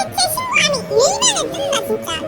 도대체 신고하면 일만을 뜬다 진짜.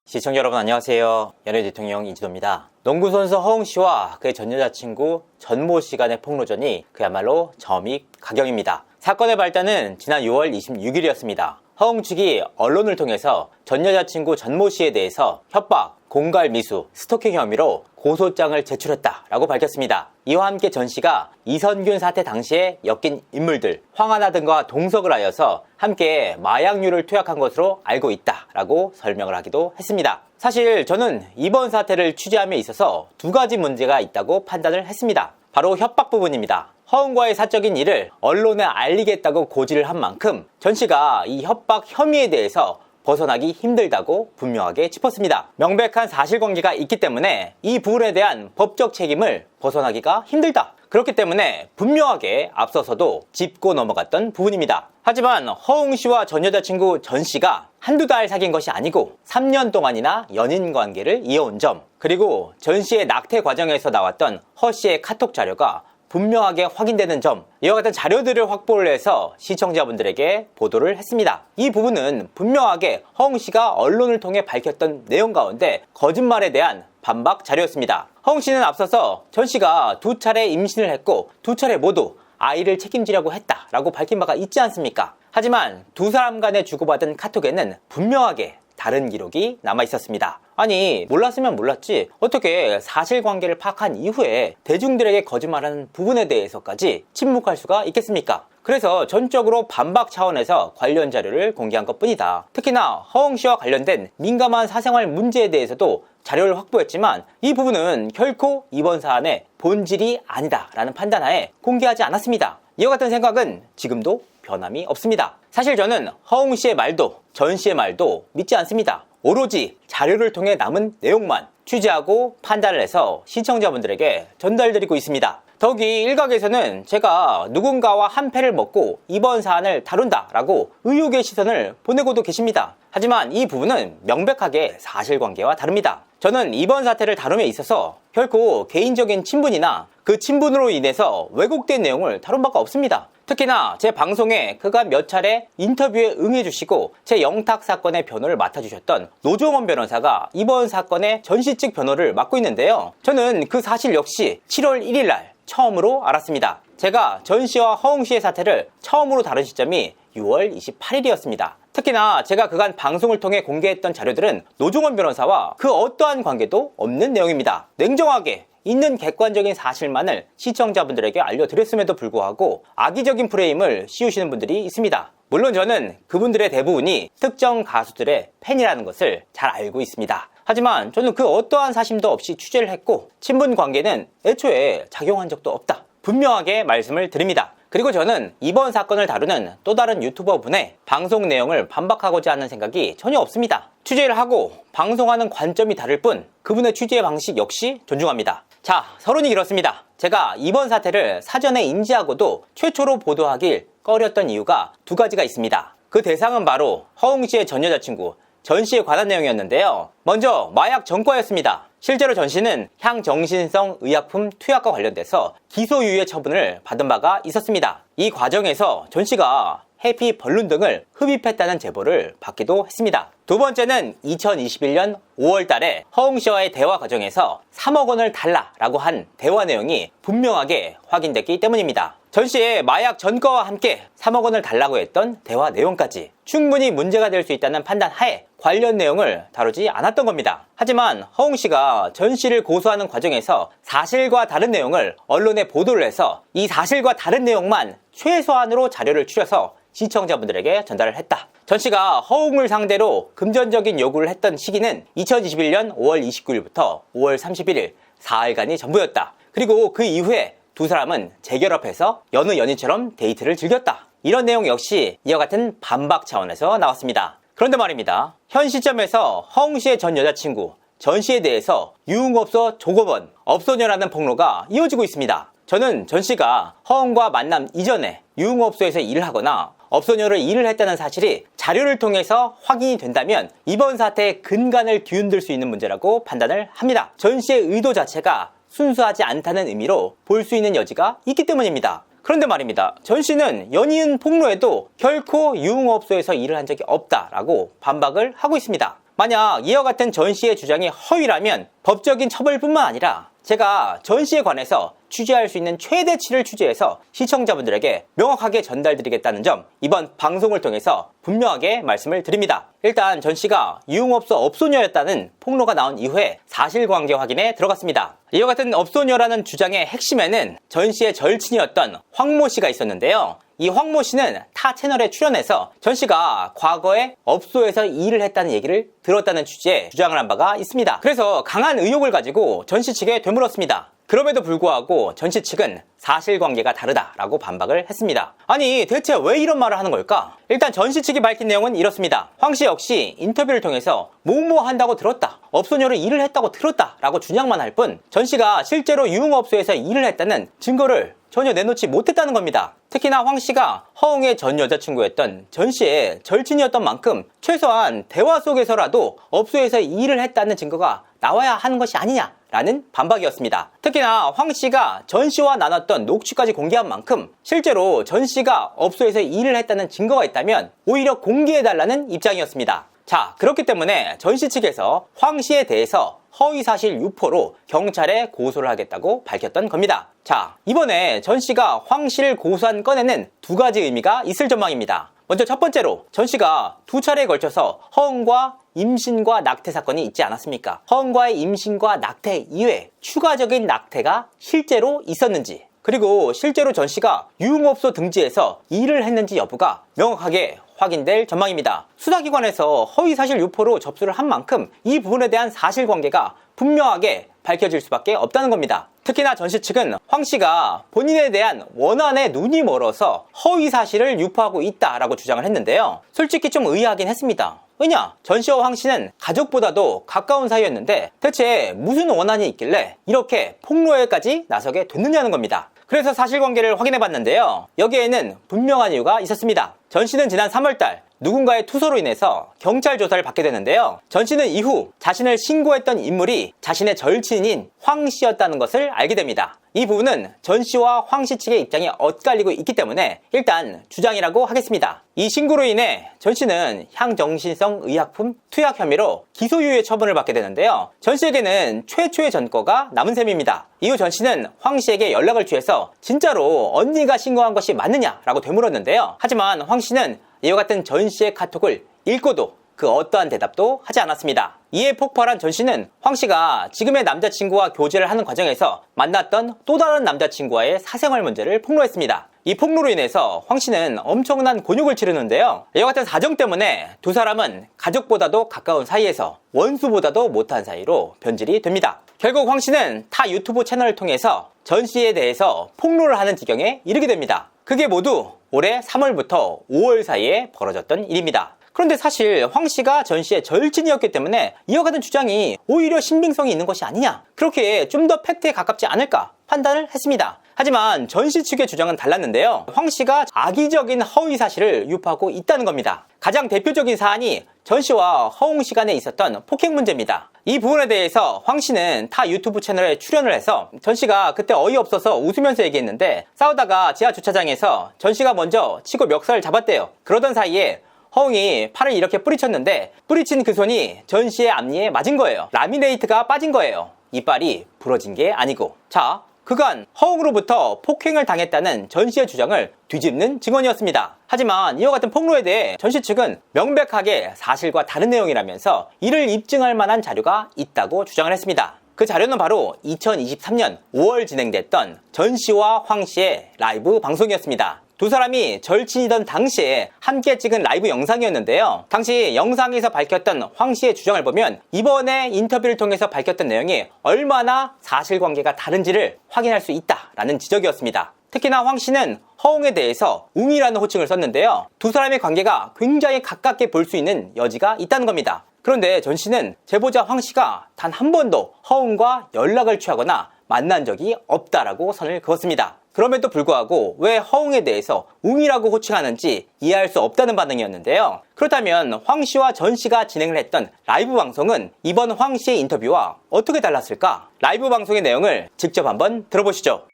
시청자 여러분 안녕하세요. 연예 대통령 이진호입니다. 농구선수 허웅씨와 그의 전 여자친구 전모씨 간의 폭로전이 그야말로 점입가경입니다. 사건의 발단은 지난 6월 26일이었습니다. 허웅 측이 언론을 통해서 전 여자친구 전모씨에 대해서 협박, 공갈 미수, 스토킹 혐의로 고소장을 제출했다라고 밝혔습니다. 이와 함께 전 씨가 이선균 사태 당시에 엮인 인물들 황하나 등과 동석을 하여서 함께 마약류를 투약한 것으로 알고 있다라고 설명을 하기도 했습니다. 사실 저는 이번 사태를 취재함에 있어서 두 가지 문제가 있다고 판단을 했습니다. 바로 협박 부분입니다. 허웅과의 사적인 일을 언론에 알리겠다고 고지를 한 만큼 전 씨가 이 협박 혐의에 대해서 벗어나기 힘들다고 분명하게 짚었습니다. 명백한 사실관계가 있기 때문에 이 부분에 대한 법적 책임을 벗어나기가 힘들다. 그렇기 때문에 분명하게 앞서서도 짚고 넘어갔던 부분입니다. 하지만 허웅 씨와 전 여자친구 전 씨가 한두 달 사귄 것이 아니고 3년 동안이나 연인 관계를 이어온 점, 그리고 전 씨의 낙태 과정에서 나왔던 허 씨의 카톡 자료가 분명하게 확인되는 점, 이와 같은 자료들을 확보를 해서 시청자분들에게 보도를 했습니다. 이 부분은 분명하게 허웅 씨가 언론을 통해 밝혔던 내용 가운데 거짓말에 대한 반박 자료였습니다. 허웅 씨는 앞서서 전 씨가 2차례 임신을 했고 2차례 모두 아이를 책임지려고 했다라고 밝힌 바가 있지 않습니까? 하지만 두 사람 간에 주고받은 카톡에는 분명하게 다른 기록이 남아 있었습니다. 아니, 몰랐으면 몰랐지 어떻게 사실관계를 파악한 이후에 대중들에게 거짓말하는 부분에 대해서까지 침묵할 수가 있겠습니까? 그래서 전적으로 반박 차원에서 관련 자료를 공개한 것뿐이다. 특히나 허웅 씨와 관련된 민감한 사생활 문제에 대해서도 자료를 확보했지만 이 부분은 결코 이번 사안의 본질이 아니다 라는 판단하에 공개하지 않았습니다. 이와 같은 생각은 지금도 변함이 없습니다. 사실 저는 허웅 씨의 말도 전 씨의 말도 믿지 않습니다. 오로지 자료를 통해 남은 내용만 취재하고 판단을 해서 시청자분들에게 전달드리고 있습니다. 더욱이 일각에서는 제가 누군가와 한 패를 먹고 이번 사안을 다룬다라고 의혹의 시선을 보내고도 계십니다. 하지만 이 부분은 명백하게 사실관계와 다릅니다. 저는 이번 사태를 다룸에 있어서 결코 개인적인 친분이나 그 친분으로 인해서 왜곡된 내용을 다룬 바가 없습니다. 특히나 제 방송에 그간 몇 차례 인터뷰에 응해주시고 제 영탁 사건의 변호를 맡아주셨던 노종원 변호사가 이번 사건의 전씨 측 변호를 맡고 있는데요. 저는 그 사실 역시 7월 1일 날 처음으로 알았습니다. 제가 전 씨와 허웅 씨의 사태를 처음으로 다룬 시점이 6월 28일이었습니다. 특히나 제가 그간 방송을 통해 공개했던 자료들은 노종원 변호사와 그 어떠한 관계도 없는 내용입니다. 냉정하게 있는 객관적인 사실만을 시청자분들에게 알려드렸음에도 불구하고 악의적인 프레임을 씌우시는 분들이 있습니다. 물론 저는 그분들의 대부분이 특정 가수들의 팬이라는 것을 잘 알고 있습니다. 하지만 저는 그 어떠한 사심도 없이 취재를 했고 친분 관계는 애초에 작용한 적도 없다. 분명하게 말씀을 드립니다. 그리고 저는 이번 사건을 다루는 또 다른 유튜버 분의 방송 내용을 반박하고자 하는 생각이 전혀 없습니다. 취재를 하고 방송하는 관점이 다를 뿐 그분의 취재 방식 역시 존중합니다. 자, 서론이 이렇습니다. 제가 이번 사태를 사전에 인지하고도 최초로 보도하길 꺼렸던 이유가 두 가지가 있습니다. 그 대상은 바로 허웅 씨의 전 여자친구 전 씨에 관한 내용이었는데요. 먼저 마약 전과였습니다. 실제로 전 씨는 향정신성 의약품 투약과 관련돼서 기소유예 처분을 받은 바가 있었습니다. 이 과정에서 전 씨가 해피 벌룬 등을 흡입했다는 제보를 받기도 했습니다. 두 번째는 2021년 5월 달에 허웅 씨와의 대화 과정에서 3억 원을 달라라고 한 대화 내용이 분명하게 확인됐기 때문입니다. 전 씨의 마약 전과와 함께 3억 원을 달라고 했던 대화 내용까지 충분히 문제가 될 수 있다는 판단 하에 관련 내용을 다루지 않았던 겁니다. 하지만 허웅 씨가 전 씨를 고소하는 과정에서 사실과 다른 내용을 언론에 보도를 해서 이 사실과 다른 내용만 최소한으로 자료를 추려서 시청자분들에게 전달을 했다. 전 씨가 허웅을 상대로 금전적인 요구를 했던 시기는 2021년 5월 29일부터 5월 31일 4일간이 전부였다. 그리고 그 이후에 두 사람은 재결합해서 여느 연인처럼 데이트를 즐겼다. 이런 내용 역시 이와 같은 반박 차원에서 나왔습니다. 그런데 말입니다. 현 시점에서 허웅 씨의 전 여자친구 전 씨에 대해서 유흥업소 조급원, 업소녀라는 폭로가 이어지고 있습니다. 저는 전 씨가 허웅과 만남 이전에 유흥업소에서 일을 하거나 업소녀를 일을 했다는 사실이 자료를 통해서 확인이 된다면 이번 사태의 근간을 뒤흔들 수 있는 문제라고 판단을 합니다. 전 씨의 의도 자체가 순수하지 않다는 의미로 볼 수 있는 여지가 있기 때문입니다. 그런데 말입니다. 전 씨는 연이은 폭로에도 결코 유흥업소에서 일을 한 적이 없다라고 반박을 하고 있습니다. 만약 이와 같은 전 씨의 주장이 허위라면 법적인 처벌뿐만 아니라 제가 전 씨에 관해서 취재할 수 있는 최대치를 취재해서 시청자분들에게 명확하게 전달드리겠다는 점 이번 방송을 통해서 분명하게 말씀을 드립니다. 일단 전 씨가 유흥업소 업소녀였다는 폭로가 나온 이후에 사실관계 확인에 들어갔습니다. 이와 같은 업소녀라는 주장의 핵심에는 전 씨의 절친이었던 황모 씨가 있었는데요. 이 황모 씨는 타 채널에 출연해서 전 씨가 과거에 업소에서 일을 했다는 얘기를 들었다는 취지의 주장을 한 바가 있습니다. 그래서 강한 의혹을 가지고 전 씨 측에 되물었습니다. 그럼에도 불구하고 전 씨 측은 사실관계가 다르다라고 반박을 했습니다. 아니 대체 왜 이런 말을 하는 걸까? 일단 전 씨 측이 밝힌 내용은 이렇습니다. 황 씨 역시 인터뷰를 통해서 뭐뭐 한다고 들었다, 업소녀로 일을 했다고 들었다 라고 주장만 할 뿐 전 씨가 실제로 유흥업소에서 일을 했다는 증거를 전혀 내놓지 못했다는 겁니다. 특히나 황 씨가 허웅의 전 여자친구였던 전 씨의 절친이었던 만큼 최소한 대화 속에서라도 업소에서 일을 했다는 증거가 나와야 하는 것이 아니냐라는 반박이었습니다. 특히나 황 씨가 전 씨와 나눴던 녹취까지 공개한 만큼 실제로 전 씨가 업소에서 일을 했다는 증거가 있다면 오히려 공개해달라는 입장이었습니다. 자, 그렇기 때문에 전 씨 측에서 황 씨에 대해서 허위사실 유포로 경찰에 고소를 하겠다고 밝혔던 겁니다. 자, 이번에 전 씨가 황 씨를 고소한 건에는 두 가지 의미가 있을 전망입니다. 먼저 첫 번째로 전 씨가 두 차례에 걸쳐서 허웅과 임신과 낙태 사건이 있지 않았습니까? 허웅과의 임신과 낙태 이외에 추가적인 낙태가 실제로 있었는지, 그리고 실제로 전 씨가 유흥업소 등지에서 일을 했는지 여부가 명확하게 확인될 전망입니다. 수사기관에서 허위사실 유포로 접수를 한 만큼 이 부분에 대한 사실관계가 분명하게 밝혀질 수밖에 없다는 겁니다. 특히나 전 씨 측은 황 씨가 본인에 대한 원한에 눈이 멀어서 허위사실을 유포하고 있다라고 주장을 했는데요. 솔직히 좀 의아하긴 했습니다. 왜냐? 전 씨와 황 씨는 가족보다도 가까운 사이였는데 대체 무슨 원한이 있길래 이렇게 폭로에까지 나서게 됐느냐는 겁니다. 그래서 사실관계를 확인해봤는데요. 여기에는 분명한 이유가 있었습니다. 전 씨는 지난 3월달 누군가의 투소로 인해서 경찰 조사를 받게 되는데요. 전 씨는 이후 자신을 신고했던 인물이 자신의 절친인 황 씨였다는 것을 알게 됩니다. 이 부분은 전 씨와 황 씨 측의 입장이 엇갈리고 있기 때문에 일단 주장이라고 하겠습니다. 이 신고로 인해 전 씨는 향정신성 의약품 투약 혐의로 기소유예 처분을 받게 되는데요. 전 씨에게는 최초의 전과가 남은 셈입니다. 이후 전 씨는 황 씨에게 연락을 취해서 진짜로 언니가 신고한 것이 맞느냐라고 되물었는데요. 하지만 황 씨는 이와 같은 전 씨의 카톡을 읽고도 그 어떠한 대답도 하지 않았습니다. 이에 폭발한 전 씨는 황 씨가 지금의 남자친구와 교제를 하는 과정에서 만났던 또 다른 남자친구와의 사생활 문제를 폭로했습니다. 이 폭로로 인해서 황 씨는 엄청난 곤욕을 치르는데요. 이와 같은 사정 때문에 두 사람은 가족보다도 가까운 사이에서 원수보다도 못한 사이로 변질이 됩니다. 결국 황 씨는 타 유튜브 채널을 통해서 전 씨에 대해서 폭로를 하는 지경에 이르게 됩니다. 그게 모두 올해 3월부터 5월 사이에 벌어졌던 일입니다. 그런데 사실 황 씨가 전 씨의 절친이었기 때문에 이와 같은 주장이 오히려 신빙성이 있는 것이 아니냐, 그렇게 좀 더 팩트에 가깝지 않을까 판단을 했습니다. 하지만 전 씨 측의 주장은 달랐는데요. 황 씨가 악의적인 허위 사실을 유포하고 있다는 겁니다. 가장 대표적인 사안이 전 씨와 허웅 씨 간에 있었던 폭행 문제입니다. 이 부분에 대해서 황 씨는 타 유튜브 채널에 출연을 해서 전 씨가 그때 어이없어서 웃으면서 얘기했는데 싸우다가 지하 주차장에서 전 씨가 먼저 치고 멱살을 잡았대요. 그러던 사이에 허웅이 팔을 이렇게 뿌리쳤는데 뿌리친 그 손이 전 씨의 앞니에 맞은 거예요. 라미네이트가 빠진 거예요. 이빨이 부러진 게 아니고. 자, 그간 허웅으로부터 폭행을 당했다는 전 씨의 주장을 뒤집는 증언이었습니다. 하지만 이와 같은 폭로에 대해 전 씨 측은 명백하게 사실과 다른 내용이라면서 이를 입증할 만한 자료가 있다고 주장을 했습니다. 그 자료는 바로 2023년 5월 진행됐던 전 씨와 황 씨의 라이브 방송이었습니다. 두 사람이 절친이던 당시에 함께 찍은 라이브 영상이었는데요. 당시 영상에서 밝혔던 황 씨의 주장을 보면 이번에 인터뷰를 통해서 밝혔던 내용이 얼마나 사실관계가 다른지를 확인할 수 있다라는 지적이었습니다. 특히나 황 씨는 허웅에 대해서 웅이라는 호칭을 썼는데요. 두 사람의 관계가 굉장히 가깝게 볼 수 있는 여지가 있다는 겁니다. 그런데 전 씨는 제보자 황 씨가 단 한 번도 허웅과 연락을 취하거나 만난 적이 없다라고 선을 그었습니다. 그럼에도 불구하고 왜 허웅에 대해서 웅이라고 호칭하는지 이해할 수 없다는 반응이었는데요. 그렇다면 황 씨와 전 씨가 진행을 했던 라이브 방송은 이번 황 씨의 인터뷰와 어떻게 달랐을까? 라이브 방송의 내용을 직접 한번 들어보시죠.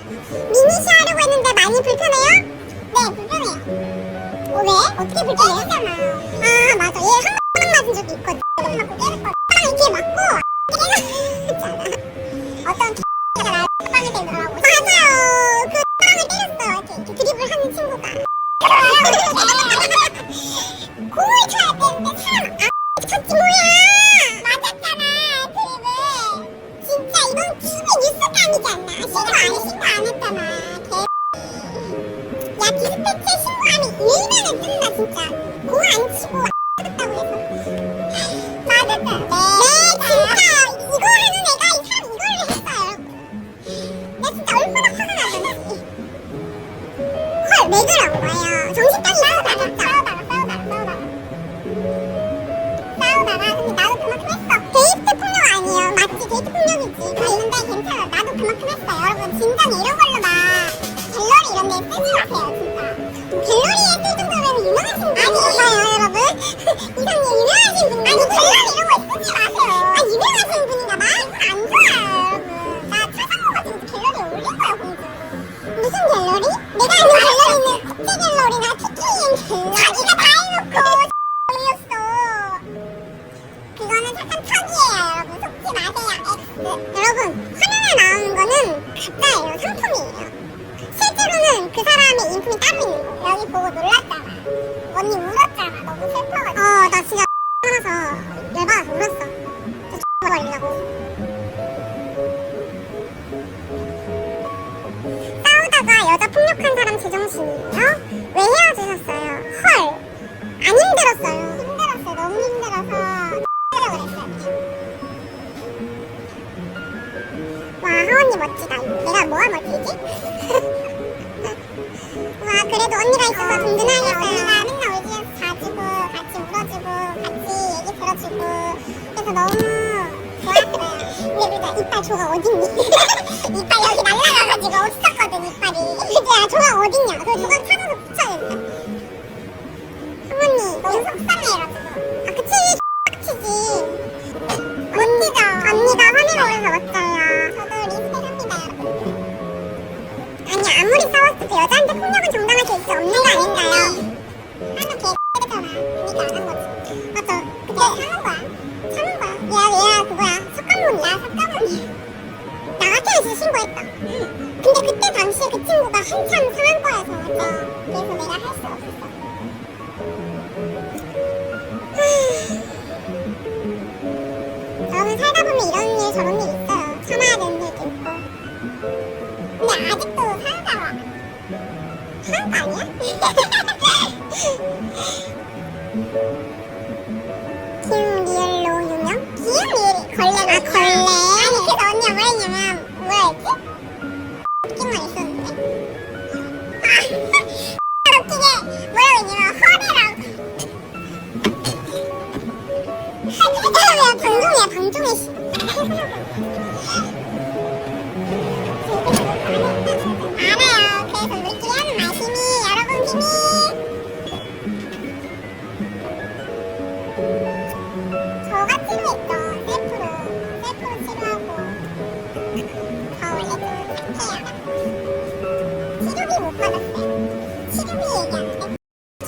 미니시 하려고 했는데 많이 불편해요? 네, 불편해요. 왜? 어떻게 불편해요? 아, 맞아. 얘 한 방 맞은 적이 있거든. 맞고 깨를 거. 이렇게 맞고 깨가 어떤 X가 나를 빵을 때리더라고. 맞아요. 그 빵을 때렸어요. 이렇게 드리블 하는 친구가. 공을 쳐야 되는데 사람 쳤지 뭐야. 맞았잖아. 드리블. 진짜 이건 TV 뉴스감이지 않나? 신고 안 했잖아. 야, 디스패치에 신고하면 1년은 뜬다 진짜. 공 안 치고 했다고 해서. 맞았다. 네, 진짜 이거 하는 애가 이 사람 이걸 했어요. 나 진짜 얼마나 화가 나는지. 헐, 왜 그런 거예요? 정신병이 싸우다가 근데 나도 그만큼 했어. 데이트 폭력 아니에요. 맞지? 데이트 폭력이지. 그런데 괜찮아. 나도 그만큼 했어요. 여러분 진작에 이런 걸로 막 갤러리 이런 데 쓰지 마세요 진짜. 갤러리에 쓸 정도면 유명하신 분 아니에요 여러분. 이상님 유명하신 분 아니 갤러리 이런 거 쓰지 마세요. 아 유명하신 분인가 봐? 안 좋아요 여러분. 나 찾아먹어가지고 갤러리에 올릴 거야 공주. 무슨 갤러리? 내가 아는 갤러리는 국제 갤러리나 TKM 갤러리. 자기가 다 해놓고 올렸어. 그거는 착한 턱이에요 여러분. 속지 마세요 X. 여러분 화면에 나오는 거는 가짜예요. 상품이에요. 실제로는 그 사람의 인품이 따로 있는 거. 여기 보고 놀랐잖아. 언니 울었잖아. 너무 슬퍼가지고. 나 진짜 화나서 열받아서 울었어. 저 걸리려고. 싸우다가 여자 폭력한 사람 제정신이에요? 왜 헤어지셨어요? 헐. 안 힘들었어요. 힘들었어요. 너무 힘들어서 그랬어요. 와 하원이 멋지다. 내가 뭐가 멋지지? 와 그래도 언니가 있어서 든든하겠어요. 언니가 맨날 울지에서 자주고 같이 울어주고 같이 얘기 들어주고 그래서 너무 좋았어요. 근데 그러니까 이빨 조각 어딨니? 이빨 여기 날라가가지고 없었거든 이빨이. 그치야 조각 어딨냐? 그 조각 찾아서 붙여야 된다. 어머니 너무 속상해가지고. 아 그치 X치지. 멋지죠? 언니가 화내고 그래서 멋져요. 저도 리스펙합니다 여러분. 아니 아무리 싸웠어도 여자한테 폭력은 정당할 수 있어 없는 거 아닌가요? 하면 개X잖아. 니가 안 한 거지. 맞죠? 그때 참은 거야. 참은 거야. 얘가 그거야. 석가모니야. 나 같아서 신고했다. 근데 그때 당시에 그 친구가 한참 상한과여서 맞죠? 그래서 내가 할 수 없었어. 여러분 살다 보면 이런 일 저런 일 있어요. 참아야 되는 일도 있고. 근데 아직도 사연자가 사연자 아니야? 기흥 리얼로 유명? 기흥 리얼이 걸레. 아 걸레. 아니 그래서 언니가 뭐 했냐면 뭐라 했지? 웃기만 있었는데 웃기게 뭐라고 했냐면 허리라고. 방종이야 방종의 씨. 알아요. 그래서 우리끼리 하는 말씀이 여러분 비밀. 저가 치료했죠. 셀프로 치료하고 저 원래 좀 착해요. 치료비 못 받았어요. 치료비 얘기하는데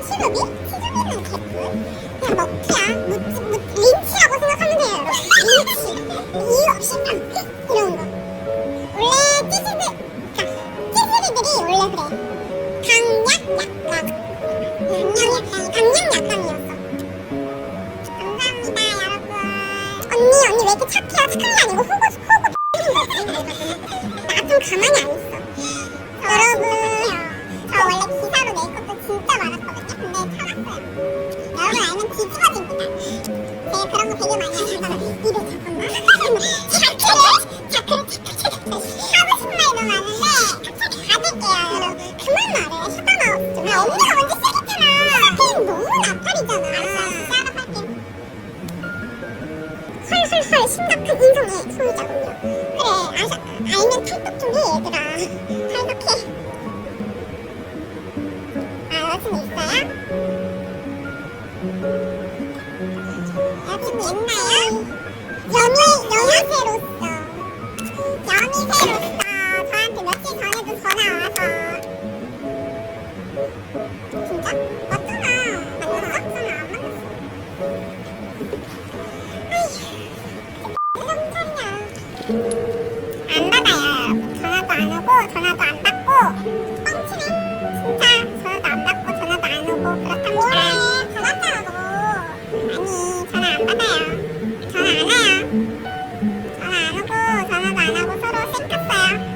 치료비? 치료비는 개뿔. 그냥 먹튀야. 린치라고 생각하면 돼요 여러분. 린치. 이유 없이 이런 거. 원래 찌질이들이 원래 그래. 강약 약감이었어. 감사합니다 여러분. 언니 왜 이렇게 착해요? 착한 게 아니고 호구 나 좀 가만히 안 있어. 여러분 저 원래 기사로 낼 것도 진짜 많았거든요. 근데 참았어요. 여러분 알면 뒤집어집니다. 제가 그런 거 되게 많이 하잖아요. 입에 잠깐만 자크를 하고 싶은 말도 많은데 갑자기 받을게요 여러분. 그만 말해. 샤바마우스 좀 해. 언니가 먼저 시작했잖아. 그냥 너무 나팔이잖아. 알았어 알아볼게. 헐 심각한 인성의 소유자군요. 그래 팔떡 좀 해, 얘들아. 팔떡해. 아, 여친 있어요? 여친 있나요? 영희새로서 저한테 며칠 전에도 전화 와서 진짜? 맞잖아. 만났어? 전화 안 만났어. 아휴, 안 받아요. 전화도 안 오고 전화도 안 받고 뻥치네. 진짜 전화도 안 받고 전화도 안 오고 그렇다면 뭐래? 받았잖아 너. 아니 전화 안 받아요. 전화 안 와요. 전화 안 오고 전화도 안 하고 서로 쌩 깠어요.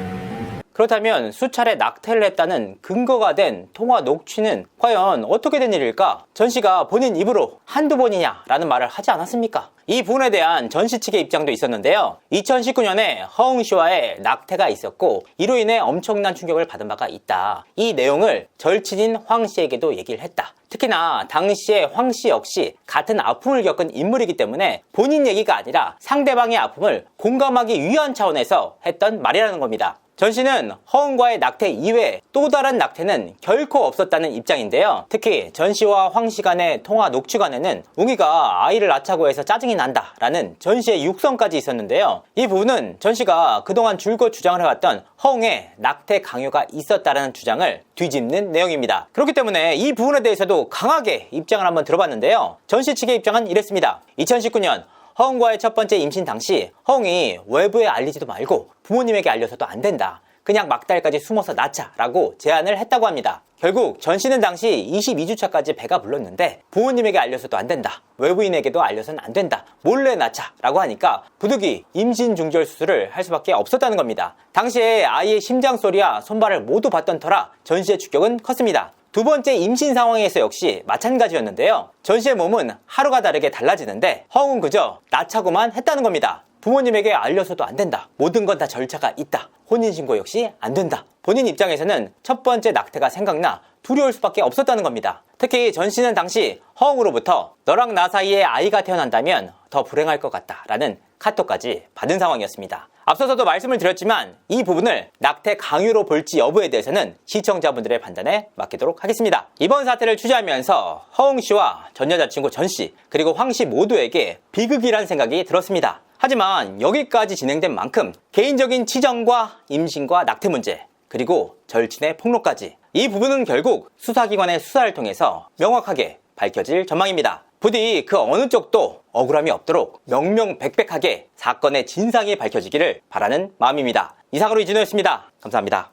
그렇다면 수차례 낙태를 했다는 근거가 된 통화 녹취는 과연 어떻게 된 일일까? 전 씨가 본인 입으로 한두 번이냐라는 말을 하지 않았습니까? 이 부분에 대한 전 씨 측의 입장도 있었는데요. 2019년에 허웅 씨와의 낙태가 있었고 이로 인해 엄청난 충격을 받은 바가 있다. 이 내용을 절친인 황 씨에게도 얘기를 했다. 특히나 당시에 황 씨 역시 같은 아픔을 겪은 인물이기 때문에 본인 얘기가 아니라 상대방의 아픔을 공감하기 위한 차원에서 했던 말이라는 겁니다. 전 씨는 허웅과의 낙태 이외에 또 다른 낙태는 결코 없었다는 입장인데요. 특히 전 씨와 황 씨 간의 통화 녹취관에는 웅이가 아이를 낳자고 해서 짜증이 난다 라는 전 씨의 육성까지 있었는데요. 이 부분은 전 씨가 그동안 줄곧 주장을 해왔던 허웅의 낙태 강요가 있었다라는 주장을 뒤집는 내용입니다. 그렇기 때문에 이 부분에 대해서도 강하게 입장을 한번 들어봤는데요. 전 씨 측의 입장은 이랬습니다. 2019년 허웅과의 첫 번째 임신 당시 허웅이 외부에 알리지도 말고 부모님에게 알려서도 안 된다. 그냥 막달까지 숨어서 낳자 라고 제안을 했다고 합니다. 결국 전 씨는 당시 22주차까지 배가 불렀는데 부모님에게 알려서도 안 된다. 외부인에게도 알려서는 안 된다. 몰래 낳자 라고 하니까 부득이 임신 중절 수술을 할 수밖에 없었다는 겁니다. 당시에 아이의 심장 소리와 손발을 모두 봤던 터라 전 씨의 충격은 컸습니다. 두 번째 임신 상황에서 역시 마찬가지였는데요. 전 씨의 몸은 하루가 다르게 달라지는데 허웅은 그저 낳자고만 했다는 겁니다. 부모님에게 알려서도 안 된다. 모든 건 다 절차가 있다. 혼인신고 역시 안 된다. 본인 입장에서는 첫 번째 낙태가 생각나 두려울 수밖에 없었다는 겁니다. 특히 전 씨는 당시 허웅으로부터 너랑 나 사이에 아이가 태어난다면 더 불행할 것 같다 라는 카톡까지 받은 상황이었습니다. 앞서서도 말씀을 드렸지만 이 부분을 낙태 강요로 볼지 여부에 대해서는 시청자분들의 판단에 맡기도록 하겠습니다. 이번 사태를 취재하면서 허웅 씨와 전 여자친구 전 씨 그리고 황 씨 모두에게 비극이란 생각이 들었습니다. 하지만 여기까지 진행된 만큼 개인적인 치정과 임신과 낙태 문제 그리고 절친의 폭로까지 이 부분은 결국 수사기관의 수사를 통해서 명확하게 밝혀질 전망입니다. 부디 그 어느 쪽도 억울함이 없도록 명명백백하게 사건의 진상이 밝혀지기를 바라는 마음입니다. 이상으로 이진호였습니다. 감사합니다.